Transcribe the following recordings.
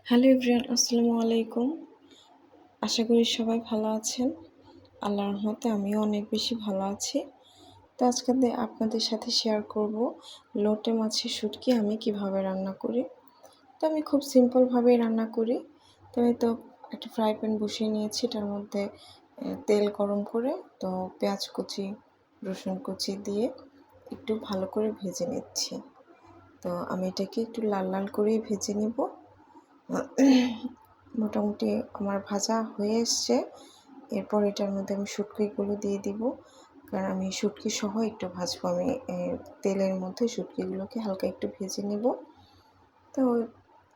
Hello everyone, আসসালামু আলাইকুম। আশা করি সবাই ভালো আছেন। আল্লাহর রহমতে আমিও অনেক বেশি ভালো আছি। তো আজকে আপনাদের সাথে শেয়ার করব লোটে মাছের শুটকি আমি কিভাবে রান্না করি। তো আমি খুব সিম্পলভাবেই রান্না করি। তো আমি একটা ফ্রাই প্যান বসিয়ে নিয়েছি, এটার মধ্যে তেল গরম করে পেঁয়াজ কুচি, রসুন কুচি দিয়ে একটু ভালো করে ভেজে নিচ্ছি। তো আমি এটাকে একটু লাল লাল করেই ভেজে নিব। মোটামুটি আমার ভাজা হয়ে এসছে। এরপর এটার মধ্যে আমি শুটকিগুলো দিয়ে দিব, কারণ আমি শুটকি সহ একটু ভাজবো। আমি তেলের মধ্যে শুটকিগুলোকে হালকা একটু ভেজে নেব। তো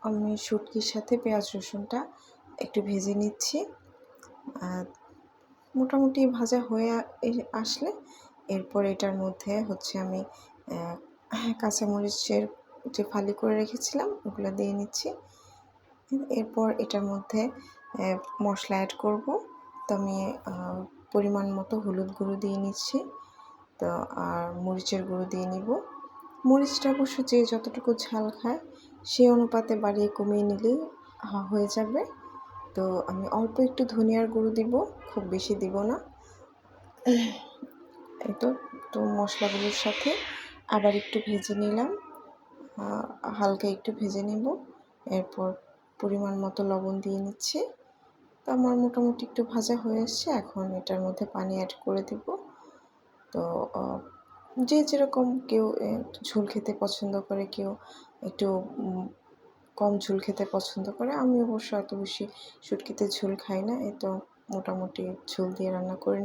আমি শুটকির সাথে পেঁয়াজ রসুনটা একটু ভেজে নিচ্ছি। মোটামুটি ভাজা হয়ে আসলে এরপর এটার মধ্যে আমি কাঁচামরিচের যে ফালি করে রেখেছিলাম ওগুলো দিয়ে নিচ্ছি। এরপর এটার মধ্যে মশলা অ্যাড করব। তো আমি পরিমাণ মতো হলুদ গুঁড়ো দিয়ে নিচ্ছি। তো আর মরিচের গুঁড়ো দিয়ে নিব। মরিচটা অবশ্য যে যতটুকু ঝাল খায় সেই অনুপাতে বাড়িয়ে কমিয়ে নিলেই হয়ে যাবে। তো আমি অল্প একটু ধনিয়ার গুঁড়ো দিব, খুব বেশি দিব না। এই তো মশলাগুলোর সাথে আবার একটু ভেজে নিলাম, হালকা একটু ভেজে নেব। এরপর পরিমাণ মতো লবণ দিয়ে নিচ্ছি। তো আমার মোটামুটি একটু ভাজা হয়ে এসছে। এখন এটার মধ্যে পানি অ্যাড করে দেব। তো যে যেরকম, কেউ একটু ঝোল খেতে পছন্দ করে, কেউ একটু কম ঝোল খেতে পছন্দ করে। আমি অবশ্য এত বেশি শুটকিতে ঝোল খাই না। এই তো মোটামুটি ঝোল দিয়ে রান্না করে